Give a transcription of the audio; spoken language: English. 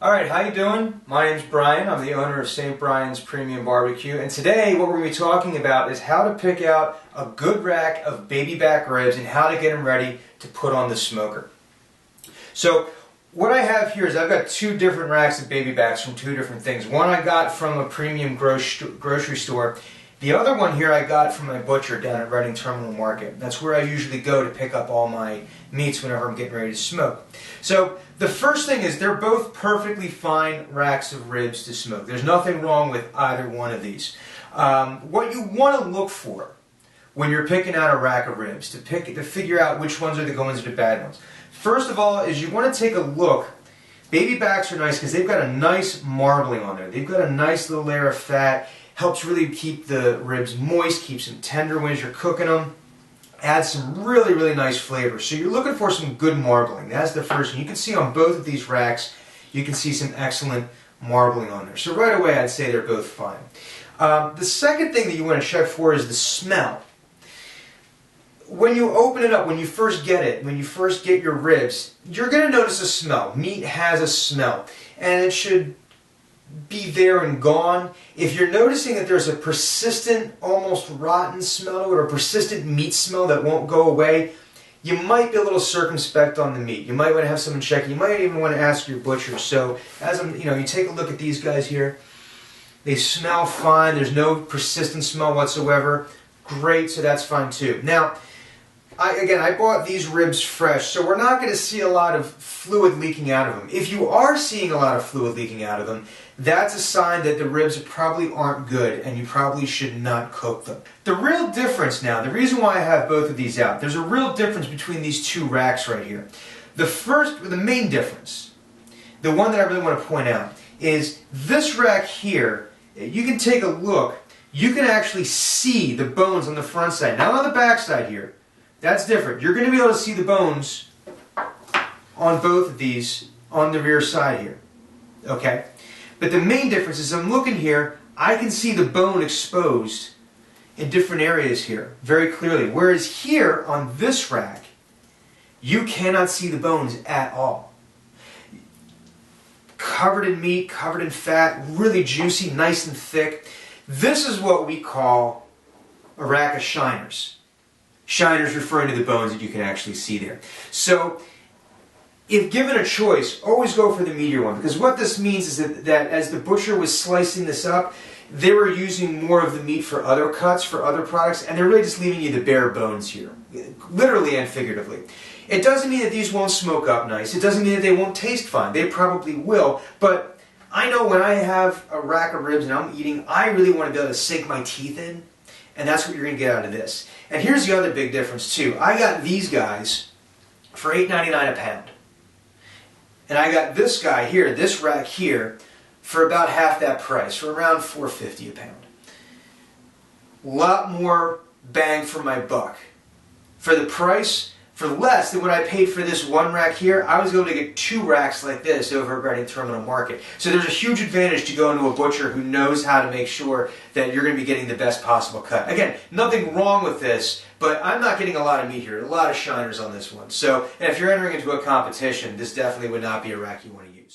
Alright, how you doing? My name's Brian. I'm the owner of St. Brian's Premium Barbecue, and today what we're going to be talking about is how to pick out a good rack of baby back ribs and how to get them ready to put on the smoker. So what I have here is I've got two different racks of baby backs from two different things. One I got from a premium grocery store. The other one here I got from my butcher down at Reading Terminal Market. That's where I usually go to pick up all my meats whenever I'm getting ready to smoke. So the first thing is they're both perfectly fine racks of ribs to smoke. There's nothing wrong with either one of these. What you want to look for when you're picking out a rack of ribs to figure out which ones are the good ones or the bad ones. First of all is you want to take a look. Baby backs are nice because they've got a nice marbling on there. They've got a nice little layer of fat. Helps really keep the ribs moist, keeps them tender when you're cooking them. Adds some really, really nice flavor. So you're looking for some good marbling. That's the first one. You can see on both of these racks, you can see some excellent marbling on there. So right away, I'd say they're both fine. The second thing that you want to check for is the smell. When you open it up, when you first get it, when you first get your ribs, you're going to notice a smell. Meat has a smell. And it should be there and gone. If you're noticing that there's a persistent, almost rotten smell to it, or a persistent meat smell that won't go away, you might be a little circumspect on the meat. You might want to have someone check. You might even want to ask your butcher. So, as you take a look at these guys here. They smell fine. There's no persistent smell whatsoever. Great, so that's fine too. Now, I bought these ribs fresh, so we're not going to see a lot of fluid leaking out of them. If you are seeing a lot of fluid leaking out of them, that's a sign that the ribs probably aren't good and you probably should not cook them. The real difference now, the reason why I have both of these out, there's a real difference between these two racks right here. The main difference, the one that I really want to point out, is this rack here. You can take a look. You can actually see the bones on the front side, not on the back side here. That's different. You're going to be able to see the bones on both of these on the rear side here. Okay? But the main difference is I'm looking here, I can see the bone exposed in different areas here very clearly. Whereas here on this rack, you cannot see the bones at all. Covered in meat, covered in fat, really juicy, nice and thick. This is what we call a rack of shiners. Shiners referring to the bones that you can actually see there. So, if given a choice, always go for the meatier one, because what this means is that as the butcher was slicing this up, they were using more of the meat for other cuts, for other products, and they're really just leaving you the bare bones here, literally and figuratively. It doesn't mean that these won't smoke up nice. It doesn't mean that they won't taste fine. They probably will, but I know when I have a rack of ribs and I'm eating, I really want to be able to sink my teeth in. And that's what you're going to get out of this. And here's the other big difference too. I got these guys for $8.99 a pound. And I got this guy here, this rack here, for about half that price, for around $4.50 a pound. A lot more bang for my buck. For the price, for less than what I paid for this one rack here, I was able to get two racks like this over at Reading Terminal Market. So there's a huge advantage to going to a butcher who knows how to make sure that you're going to be getting the best possible cut. Again, nothing wrong with this, but I'm not getting a lot of meat here, a lot of shiners on this one. So, and if you're entering into a competition, this definitely would not be a rack you want to use.